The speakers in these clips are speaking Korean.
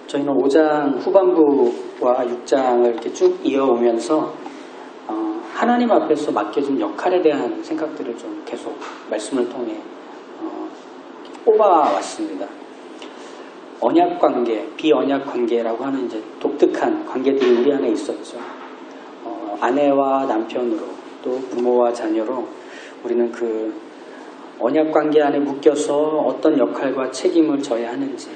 저희는 5장 후반부와 6장을 이렇게 쭉 이어오면서 하나님 앞에서 맡겨진 역할에 대한 생각들을 좀 계속 말씀을 통해 뽑아왔습니다. 언약 관계, 비언약 관계라고 하는 이제 독특한 관계들이 우리 안에 있었죠. 아내와 남편으로 또 부모와 자녀로 우리는 그 언약 관계 안에 묶여서 어떤 역할과 책임을 져야 하는지,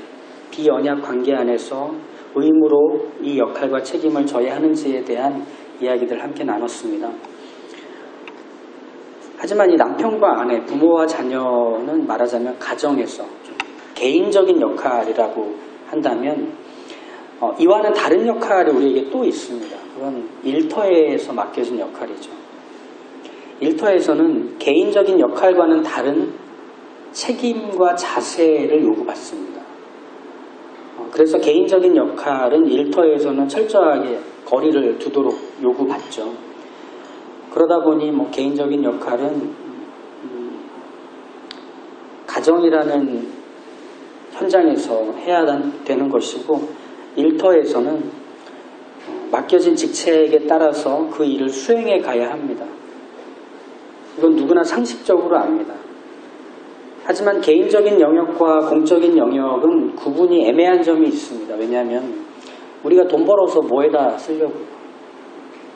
비언약 관계 안에서 의무로 이 역할과 책임을 져야 하는지에 대한 이야기들 함께 나눴습니다. 하지만 이 남편과 아내, 부모와 자녀는 말하자면 가정에서 좀 개인적인 역할이라고 한다면 이와는 다른 역할이 우리에게 또 있습니다. 그건 일터에서 맡겨진 역할이죠. 일터에서는 개인적인 역할과는 다른 책임과 자세를 요구받습니다. 그래서 개인적인 역할은 일터에서는 철저하게 거리를 두도록 요구받죠. 그러다 보니 개인적인 역할은 가정이라는 현장에서 해야 되는 것이고, 일터에서는 맡겨진 직책에 따라서 그 일을 수행해 가야 합니다. 이건 누구나 상식적으로 압니다. 하지만 개인적인 영역과 공적인 영역은 구분이 애매한 점이 있습니다. 왜냐하면 우리가 돈 벌어서 뭐에다 쓰려고요?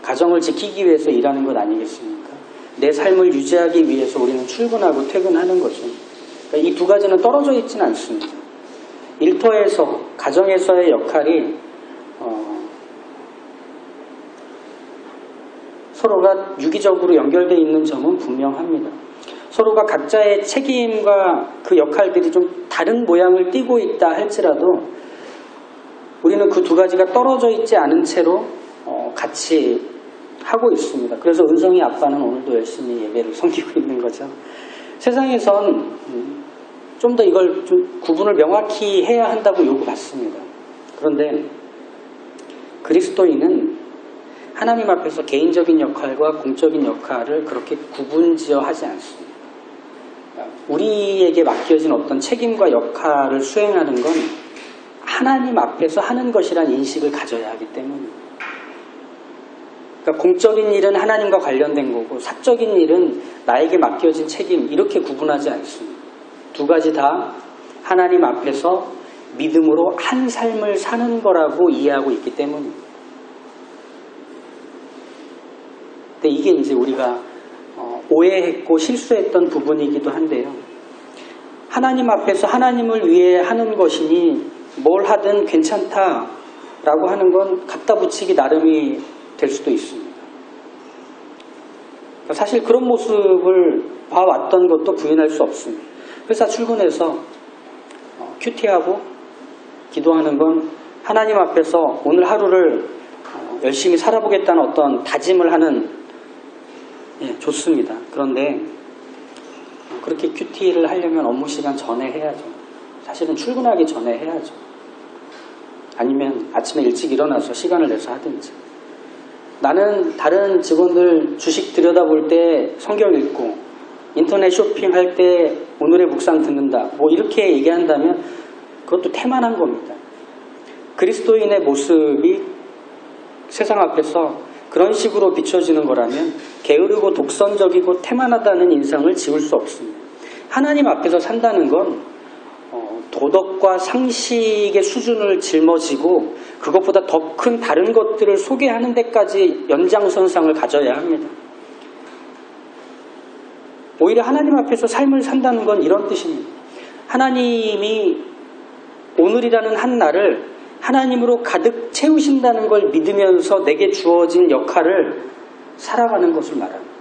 가정을 지키기 위해서 일하는 것 아니겠습니까? 내 삶을 유지하기 위해서 우리는 출근하고 퇴근하는 거죠. 그러니까 이 두 가지는 떨어져 있지는 않습니다. 일터에서, 가정에서의 역할이 서로가 유기적으로 연결되어 있는 점은 분명합니다. 서로가 각자의 책임과 그 역할들이 좀 다른 모양을 띠고 있다 할지라도 우리는 그 두 가지가 떨어져 있지 않은 채로 같이 하고 있습니다. 그래서 은성이 아빠는 오늘도 열심히 예배를 섬기고 있는 거죠. 세상에선 좀 더 이걸 좀 구분을 명확히 해야 한다고 요구받습니다. 그런데 그리스도인은 하나님 앞에서 개인적인 역할과 공적인 역할을 그렇게 구분지어 하지 않습니다. 우리에게 맡겨진 어떤 책임과 역할을 수행하는 건 하나님 앞에서 하는 것이란 인식을 가져야 하기 때문입니다. 그러니까 공적인 일은 하나님과 관련된 거고 사적인 일은 나에게 맡겨진 책임, 이렇게 구분하지 않습니다. 두 가지 다 하나님 앞에서 믿음으로 한 삶을 사는 거라고 이해하고 있기 때문입니다. 근데 이게 이제 우리가 오해했고 실수했던 부분이기도 한데요. 하나님 앞에서 하나님을 위해 하는 것이니 뭘 하든 괜찮다라고 하는 건 갖다 붙이기 나름이 될 수도 있습니다. 사실 그런 모습을 봐왔던 것도 부인할 수 없습니다. 회사 출근해서 큐티하고 기도하는 건 하나님 앞에서 오늘 하루를 열심히 살아보겠다는 어떤 다짐을 하는, 좋습니다. 그런데 그렇게 큐티를 하려면 업무 시간 전에 해야죠. 사실은 출근하기 전에 해야죠. 아니면 아침에 일찍 일어나서 시간을 내서 하든지. 나는 다른 직원들 주식 들여다볼 때 성경 읽고 인터넷 쇼핑할 때 오늘의 묵상 듣는다, 이렇게 얘기한다면 그것도 태만한 겁니다. 그리스도인의 모습이 세상 앞에서 그런 식으로 비춰지는 거라면 게으르고 독선적이고 태만하다는 인상을 지울 수 없습니다. 하나님 앞에서 산다는 건 도덕과 상식의 수준을 짊어지고 그것보다 더 큰 다른 것들을 소개하는 데까지 연장선상을 가져야 합니다. 오히려 하나님 앞에서 삶을 산다는 건 이런 뜻입니다. 하나님이 오늘이라는 한 날을 하나님으로 가득 채우신다는 걸 믿으면서 내게 주어진 역할을 살아가는 것을 말합니다.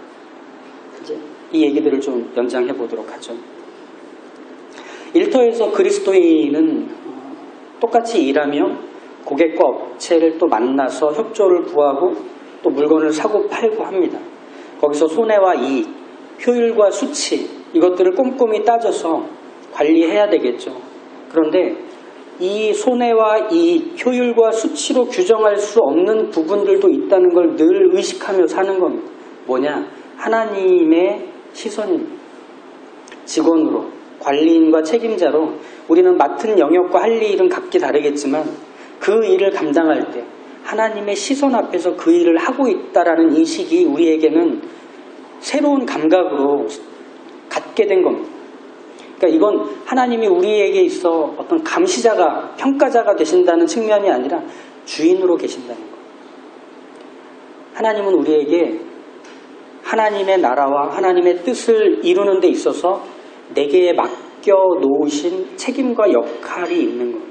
이제 이 얘기들을 좀 연장해 보도록 하죠. 일터에서 그리스도인은 똑같이 일하며 고객과 업체를 또 만나서 협조를 구하고 또 물건을 사고 팔고 합니다. 거기서 손해와 이익, 효율과 수치, 이것들을 꼼꼼히 따져서 관리해야 되겠죠. 그런데 이 손해와 이익, 효율과 수치로 규정할 수 없는 부분들도 있다는 걸 늘 의식하며 사는 겁니다. 뭐냐? 하나님의 시선입니다. 직원으로, 관리인과 책임자로 우리는 맡은 영역과 할 일은 각기 다르겠지만 그 일을 감당할 때 하나님의 시선 앞에서 그 일을 하고 있다라는 인식이 우리에게는 새로운 감각으로 갖게 된 겁니다. 그러니까 이건 하나님이 우리에게 있어 어떤 감시자가, 평가자가 되신다는 측면이 아니라 주인으로 계신다는 거예요. 하나님은 우리에게 하나님의 나라와 하나님의 뜻을 이루는 데 있어서 내게 맡겨놓으신 책임과 역할이 있는 거예요.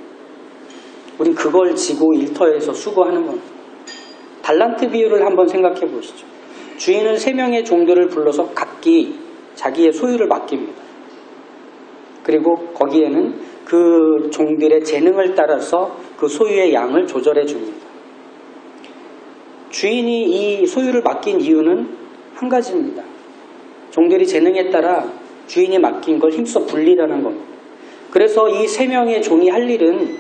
우린 그걸 지고 일터에서 수고하는 겁니다. 달란트 비유를 한번 생각해 보시죠. 주인은 3명의 종들을 불러서 각기 자기의 소유를 맡깁니다. 그리고 거기에는 그 종들의 재능을 따라서 그 소유의 양을 조절해 줍니다. 주인이 이 소유를 맡긴 이유는 한 가지입니다. 종들이 재능에 따라 주인이 맡긴 걸 힘써 불리라는 겁니다. 그래서 이 3명의 종이 할 일은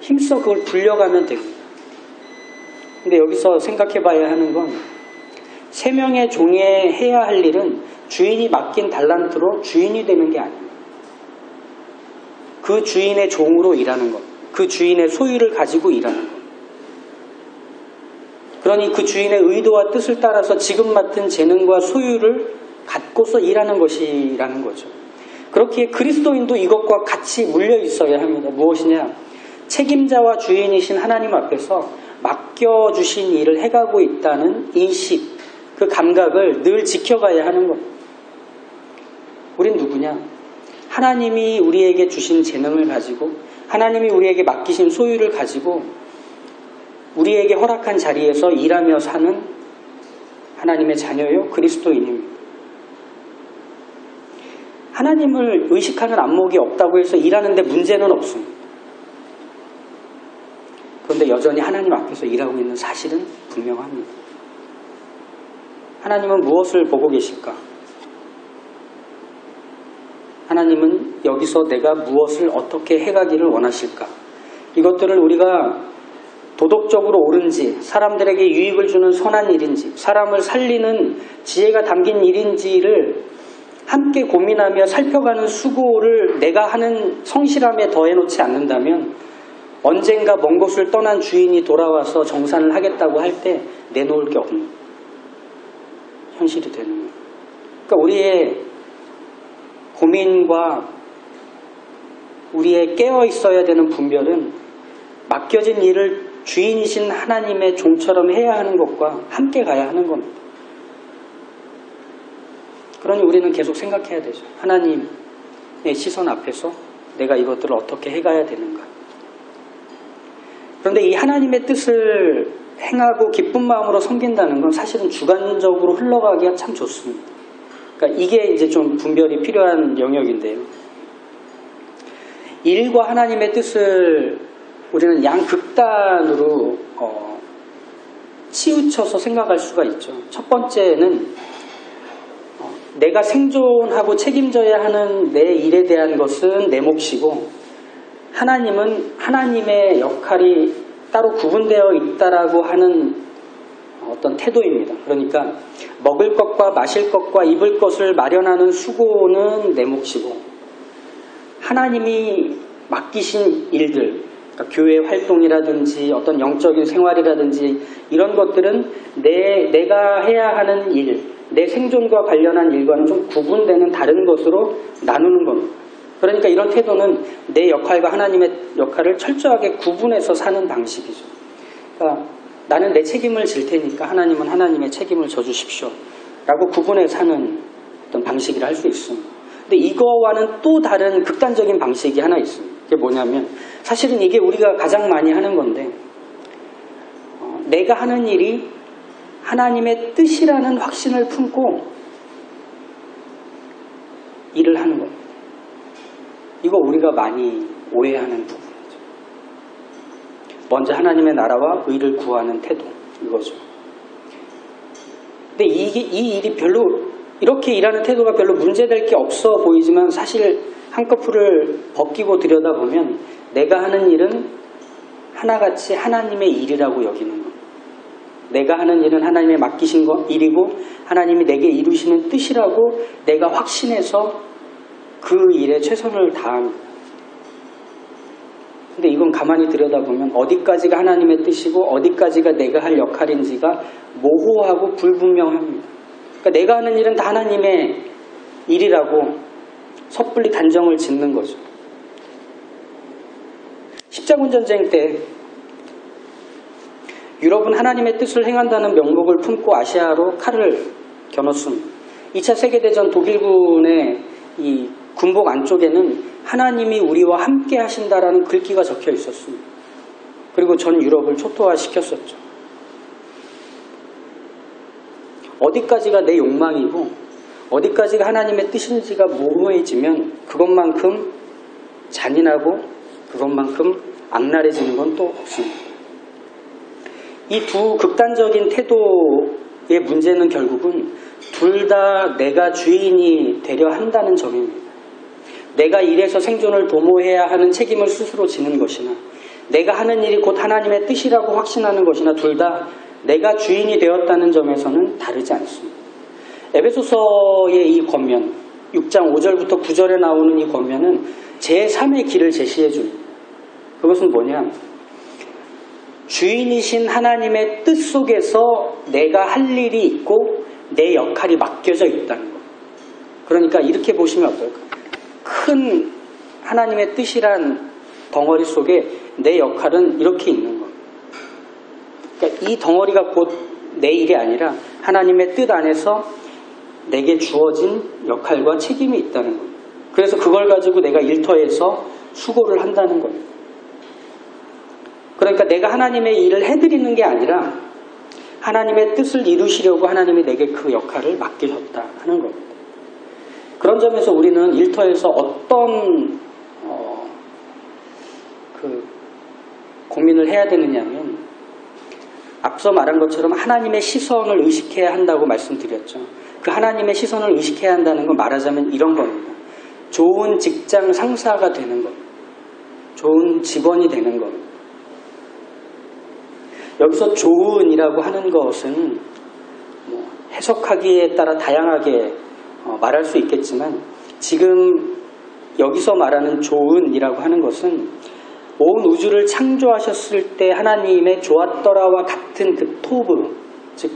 힘써 그걸 불려가면 됩니다. 근데 여기서 생각해 봐야 하는 건 3명의 종에 해야 할 일은 주인이 맡긴 달란트로 주인이 되는 게 아닙니다. 그 주인의 종으로 일하는 것, 그 주인의 소유를 가지고 일하는 것. 그러니 그 주인의 의도와 뜻을 따라서 지금 맡은 재능과 소유를 갖고서 일하는 것이라는 거죠. 그렇기에 그리스도인도 이것과 같이 물려 있어야 합니다. 무엇이냐? 책임자와 주인이신 하나님 앞에서 맡겨주신 일을 해가고 있다는 인식, 그 감각을 늘 지켜가야 하는 것. 우린 누구냐? 하나님이 우리에게 주신 재능을 가지고, 하나님이 우리에게 맡기신 소유를 가지고 우리에게 허락한 자리에서 일하며 사는 하나님의 자녀요, 그리스도인입니다. 하나님을 의식하는 안목이 없다고 해서 일하는데 문제는 없습니다. 그런데 여전히 하나님 앞에서 일하고 있는 사실은 분명합니다. 하나님은 무엇을 보고 계실까? 하나님은 여기서 내가 무엇을 어떻게 해가기를 원하실까? 이것들을 우리가 도덕적으로 옳은지, 사람들에게 유익을 주는 선한 일인지, 사람을 살리는 지혜가 담긴 일인지를 함께 고민하며 살펴가는 수고를 내가 하는 성실함에 더해놓지 않는다면 언젠가 먼 곳을 떠난 주인이 돌아와서 정산을 하겠다고 할 때 내놓을 게 없는 현실이 되는 거예요. 그러니까 우리의 고민과 우리의 깨어 있어야 되는 분별은 맡겨진 일을 주인이신 하나님의 종처럼 해야 하는 것과 함께 가야 하는 겁니다. 그러니 우리는 계속 생각해야 되죠. 하나님의 시선 앞에서 내가 이것들을 어떻게 해가야 되는가. 그런데 이 하나님의 뜻을 행하고 기쁜 마음으로 섬긴다는 건 사실은 주관적으로 흘러가기가 참 좋습니다. 그러니까 이게 이제 좀 분별이 필요한 영역인데요. 일과 하나님의 뜻을 우리는 양극단으로 치우쳐서 생각할 수가 있죠. 첫 번째는 내가 생존하고 책임져야 하는 내 일에 대한 것은 내 몫이고, 하나님은 하나님의 역할이 따로 구분되어 있다라고 하는 어떤 태도입니다. 그러니까 먹을 것과 마실 것과 입을 것을 마련하는 수고는 내 몫이고, 하나님이 맡기신 일들, 그러니까 교회 활동이라든지 어떤 영적인 생활이라든지 이런 것들은 내가 해야 하는 일, 내 생존과 관련한 일과는 좀 구분되는 다른 것으로 나누는 겁니다. 그러니까 이런 태도는 내 역할과 하나님의 역할을 철저하게 구분해서 사는 방식이죠. 그러니까 나는 내 책임을 질 테니까 하나님은 하나님의 책임을 져주십시오 라고 구분해 사는 어떤 방식이라 할 수 있습니다. 근데 이거와는 또 다른 극단적인 방식이 하나 있습니다. 그게 뭐냐면 사실은 이게 우리가 가장 많이 하는 건데, 내가 하는 일이 하나님의 뜻이라는 확신을 품고 일을 하는 겁니다. 이거 우리가 많이 오해하는 부분이죠. 먼저 하나님의 나라와 의를 구하는 태도, 이거죠. 근데 이 일이 별로, 이렇게 일하는 태도가 별로 문제될 게 없어 보이지만 사실 한꺼풀을 벗기고 들여다보면 내가 하는 일은 하나같이 하나님의 일이라고 여기는 겁니다. 내가 하는 일은 하나님의 맡기신 일이고 하나님이 내게 이루시는 뜻이라고 내가 확신해서 그 일에 최선을 다합니다. 근데 이건 가만히 들여다보면 어디까지가 하나님의 뜻이고 어디까지가 내가 할 역할인지가 모호하고 불분명합니다. 그러니까 내가 하는 일은 다 하나님의 일이라고 섣불리 단정을 짓는 거죠. 십자군 전쟁 때 유럽은 하나님의 뜻을 행한다는 명목을 품고 아시아로 칼을 겨눴습니다. 2차 세계대전 독일군의 이 군복 안쪽에는 하나님이 우리와 함께 하신다라는 글귀가 적혀 있었습니다. 그리고 전 유럽을 초토화시켰었죠. 어디까지가 내 욕망이고 어디까지가 하나님의 뜻인지가 모호해지면 그것만큼 잔인하고 그것만큼 악랄해지는 건 또 없습니다. 이 두 극단적인 태도의 문제는 결국은 둘 다 내가 주인이 되려 한다는 점입니다. 내가 일에서 생존을 도모해야 하는 책임을 스스로 지는 것이나 내가 하는 일이 곧 하나님의 뜻이라고 확신하는 것이나 둘 다 내가 주인이 되었다는 점에서는 다르지 않습니다. 에베소서의 이 권면, 6장 5절부터 9절에 나오는 이 권면은 제3의 길을 제시해 줍니다. 그것은 뭐냐? 주인이신 하나님의 뜻 속에서 내가 할 일이 있고 내 역할이 맡겨져 있다는 것. 그러니까 이렇게 보시면 어떨까요? 큰 하나님의 뜻이란 덩어리 속에 내 역할은 이렇게 있는 것. 그러니까 이 덩어리가 곧 내 일이 아니라 하나님의 뜻 안에서 내게 주어진 역할과 책임이 있다는 것. 그래서 그걸 가지고 내가 일터에서 수고를 한다는 거예요. 그러니까 내가 하나님의 일을 해드리는 게 아니라 하나님의 뜻을 이루시려고 하나님이 내게 그 역할을 맡기셨다 하는 겁니다. 그런 점에서 우리는 일터에서 어떤 고민을 해야 되느냐면 앞서 말한 것처럼 하나님의 시선을 의식해야 한다고 말씀드렸죠. 그 하나님의 시선을 의식해야 한다는 건 말하자면 이런 겁니다. 좋은 직장 상사가 되는 것, 좋은 직원이 되는 것. 여기서 좋은이라고 하는 것은 해석하기에 따라 다양하게 말할 수 있겠지만 지금 여기서 말하는 좋은이라고 하는 것은 온 우주를 창조하셨을 때 하나님의 좋았더라와 같은 그 토브, 즉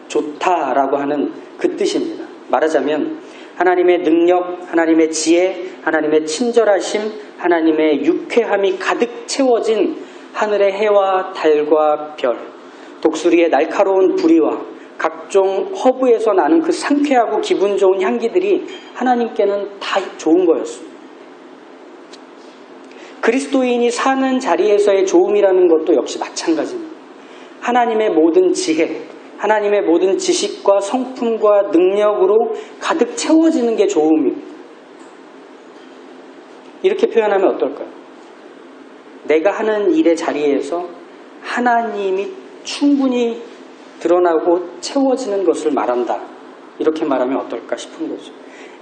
좋다라고 하는 그 뜻입니다. 말하자면 하나님의 능력, 하나님의 지혜, 하나님의 친절하심, 하나님의 유쾌함이 가득 채워진 하늘의 해와 달과 별, 독수리의 날카로운 부리와 각종 허브에서 나는 그 상쾌하고 기분 좋은 향기들이 하나님께는 다 좋은 거였습니다. 그리스도인이 사는 자리에서의 좋음이라는 것도 역시 마찬가지입니다. 하나님의 모든 지혜, 하나님의 모든 지식과 성품과 능력으로 가득 채워지는 게 좋음입니다. 이렇게 표현하면 어떨까요? 내가 하는 일의 자리에서 하나님이 충분히 드러나고 채워지는 것을 말한다. 이렇게 말하면 어떨까 싶은 거죠.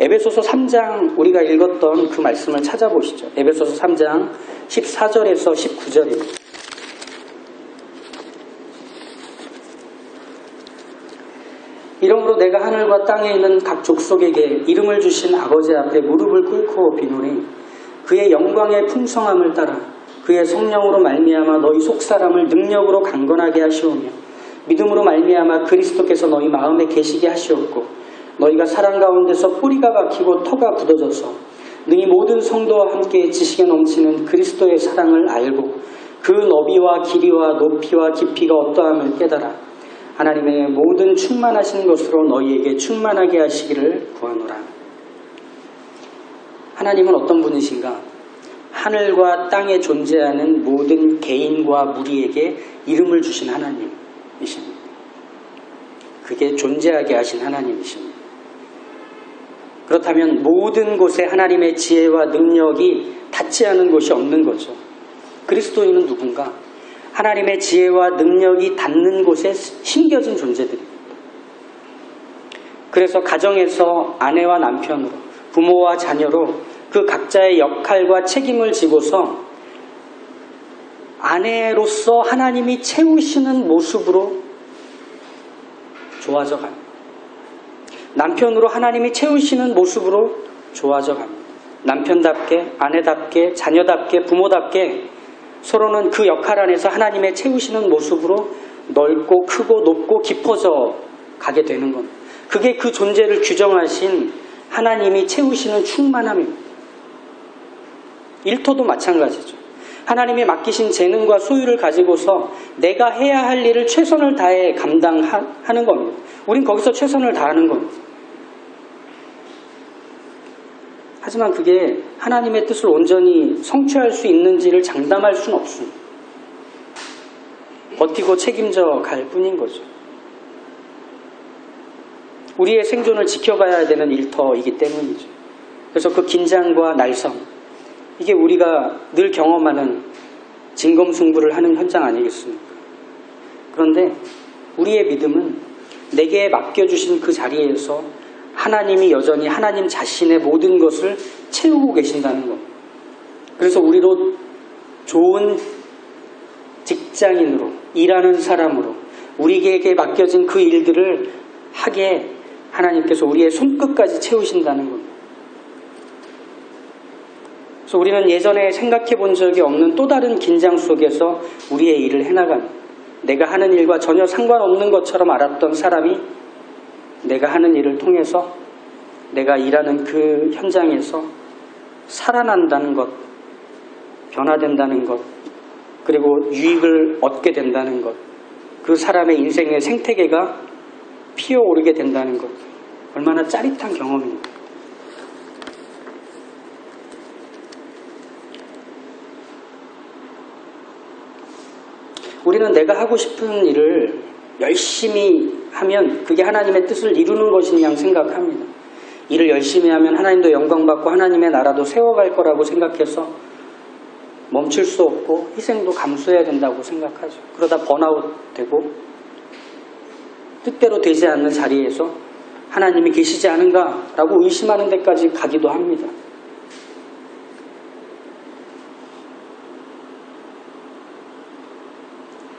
에베소서 3장 우리가 읽었던 그 말씀을 찾아보시죠. 에베소서 3장 14절에서 19절입니다. 이러므로 내가 하늘과 땅에 있는 각 족속에게 이름을 주신 아버지 앞에 무릎을 꿇고 비노니 그의 영광의 풍성함을 따라 그의 성령으로 말미암아 너희 속사람을 능력으로 강건하게 하시오며 믿음으로 말미암아 그리스도께서 너희 마음에 계시게 하시었고 너희가 사랑 가운데서 뿌리가 박히고 터가 굳어져서 능히 모든 성도와 함께 지식에 넘치는 그리스도의 사랑을 알고 그 너비와 길이와 높이와 깊이가 어떠함을 깨달아 하나님의 모든 충만하신 것으로 너희에게 충만하게 하시기를 구하노라. 하나님은 어떤 분이신가? 하늘과 땅에 존재하는 모든 개인과 무리에게 이름을 주신 하나님이십니다. 그게 존재하게 하신 하나님이십니다. 그렇다면 모든 곳에 하나님의 지혜와 능력이 닿지 않은 곳이 없는 거죠. 그리스도인은 누군가? 하나님의 지혜와 능력이 닿는 곳에 심겨진 존재들입니다. 그래서 가정에서 아내와 남편으로, 부모와 자녀로 그 각자의 역할과 책임을 지고서 아내로서 하나님이 채우시는 모습으로 좋아져 갑니다. 남편으로 하나님이 채우시는 모습으로 좋아져 갑니다. 남편답게, 아내답게, 자녀답게, 부모답게 서로는 그 역할 안에서 하나님의 채우시는 모습으로 넓고 크고 높고 깊어져 가게 되는 겁니다. 그게 그 존재를 규정하신 하나님이 채우시는 충만함입니다. 일터도 마찬가지죠. 하나님이 맡기신 재능과 소유를 가지고서 내가 해야 할 일을 최선을 다해 감당하는 겁니다. 우린 거기서 최선을 다하는 겁니다. 하지만 그게 하나님의 뜻을 온전히 성취할 수 있는지를 장담할 수는 없습니다. 버티고 책임져 갈 뿐인 거죠. 우리의 생존을 지켜가야 되는 일터이기 때문이죠. 그래서 그 긴장과 날성, 이게 우리가 늘 경험하는 진검승부를 하는 현장 아니겠습니까? 그런데 우리의 믿음은 내게 맡겨주신 그 자리에서 하나님이 여전히 하나님 자신의 모든 것을 채우고 계신다는 것. 그래서 우리도 좋은 직장인으로, 일하는 사람으로 우리에게 맡겨진 그 일들을 하게 하나님께서 우리의 손끝까지 채우신다는 겁니다. 그래서 우리는 예전에 생각해 본 적이 없는 또 다른 긴장 속에서 우리의 일을 해나가는, 내가 하는 일과 전혀 상관없는 것처럼 알았던 사람이 내가 하는 일을 통해서 내가 일하는 그 현장에서 살아난다는 것, 변화된다는 것, 그리고 유익을 얻게 된다는 것, 그 사람의 인생의 생태계가 피어오르게 된다는 것, 얼마나 짜릿한 경험입니까? 우리는 내가 하고 싶은 일을 열심히 하면 그게 하나님의 뜻을 이루는 것인 양 생각합니다. 일을 열심히 하면 하나님도 영광받고 하나님의 나라도 세워갈 거라고 생각해서 멈출 수 없고 희생도 감수해야 된다고 생각하죠. 그러다 번아웃 되고 뜻대로 되지 않는 자리에서 하나님이 계시지 않은가라고 의심하는 데까지 가기도 합니다.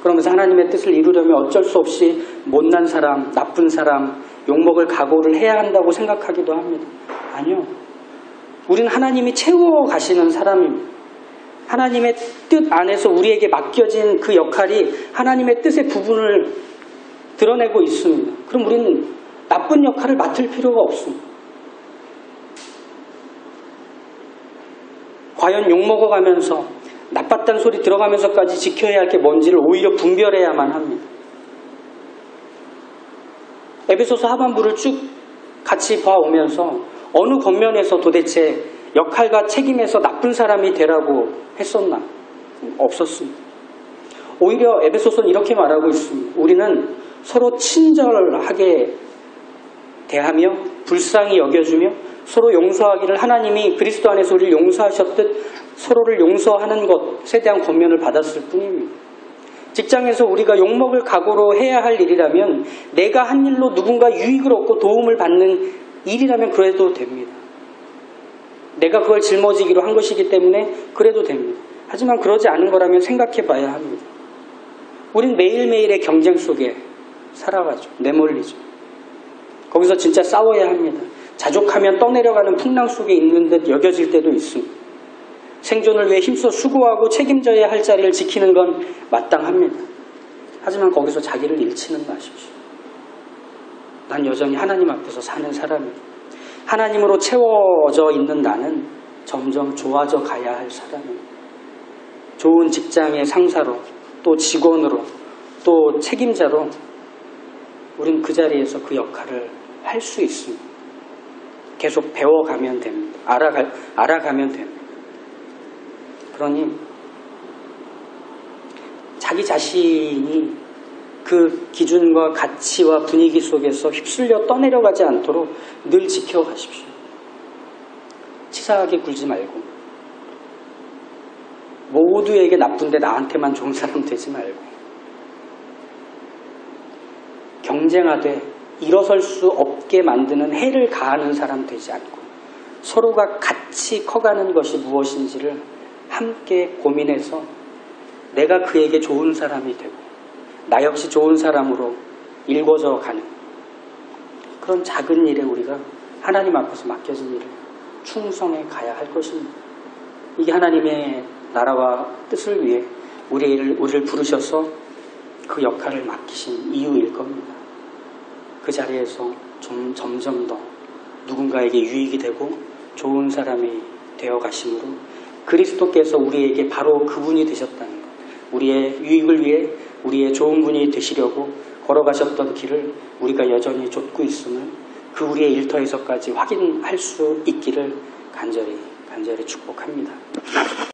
그러면서 하나님의 뜻을 이루려면 어쩔 수 없이 못난 사람, 나쁜 사람, 욕먹을 각오를 해야 한다고 생각하기도 합니다. 아니요. 우리는 하나님이 채워 가시는 사람입니다. 하나님의 뜻 안에서 우리에게 맡겨진 그 역할이 하나님의 뜻의 부분을 드러내고 있습니다. 그럼 우리는 나쁜 역할을 맡을 필요가 없습니다. 과연 욕먹어가면서 나빴다는 소리 들어가면서까지 지켜야 할 게 뭔지를 오히려 분별해야만 합니다. 에베소서 하반부를 쭉 같이 봐오면서 어느 겉면에서 도대체 역할과 책임에서 나쁜 사람이 되라고 했었나? 없었습니다. 오히려 에베소서는 이렇게 말하고 있습니다. 우리는 서로 친절하게 대하며 불쌍히 여겨주며 서로 용서하기를 하나님이 그리스도 안에서 우리를 용서하셨듯 서로를 용서하는 것에 대한 권면을 받았을 뿐입니다. 직장에서 우리가 욕먹을 각오로 해야 할 일이라면 내가 한 일로 누군가 유익을 얻고 도움을 받는 일이라면 그래도 됩니다. 내가 그걸 짊어지기로 한 것이기 때문에 그래도 됩니다. 하지만 그러지 않은 거라면 생각해 봐야 합니다. 우린 매일매일의 경쟁 속에 살아가죠. 내몰리죠. 거기서 진짜 싸워야 합니다. 자족하면 떠내려가는 풍랑 속에 있는 듯 여겨질 때도 있습니다. 생존을 위해 힘써 수고하고 책임져야 할 자리를 지키는 건 마땅합니다. 하지만 거기서 자기를 잃지는 마십시오. 난 여전히 하나님 앞에서 사는 사람이에요. 하나님으로 채워져 있는 나는 점점 좋아져 가야 할 사람이에요. 좋은 직장의 상사로, 또 직원으로, 또 책임자로 우린 그 자리에서 그 역할을 할 수 있습니다. 계속 배워가면 됩니다. 알아가면 됩니다. 그러니 자기 자신이 그 기준과 가치와 분위기 속에서 휩쓸려 떠내려가지 않도록 늘 지켜가십시오. 치사하게 굴지 말고 모두에게 나쁜데 나한테만 좋은 사람 되지 말고 경쟁하되 일어설 수 없게 만드는 해를 가하는 사람 되지 않고 서로가 같이 커가는 것이 무엇인지를 함께 고민해서 내가 그에게 좋은 사람이 되고 나 역시 좋은 사람으로 일궈져 가는 그런 작은 일에 우리가 하나님 앞에서 맡겨진 일을 충성해 가야 할 것입니다. 이게 하나님의 나라와 뜻을 위해 우리를 부르셔서 그 역할을 맡기신 이유일 겁니다. 그 자리에서 점점 더 누군가에게 유익이 되고 좋은 사람이 되어 가심으로 그리스도께서 우리에게 바로 그분이 되셨다는 것, 우리의 유익을 위해 우리의 좋은 분이 되시려고 걸어가셨던 길을 우리가 여전히 좇고 있음을 그 우리의 일터에서까지 확인할 수 있기를 간절히 축복합니다.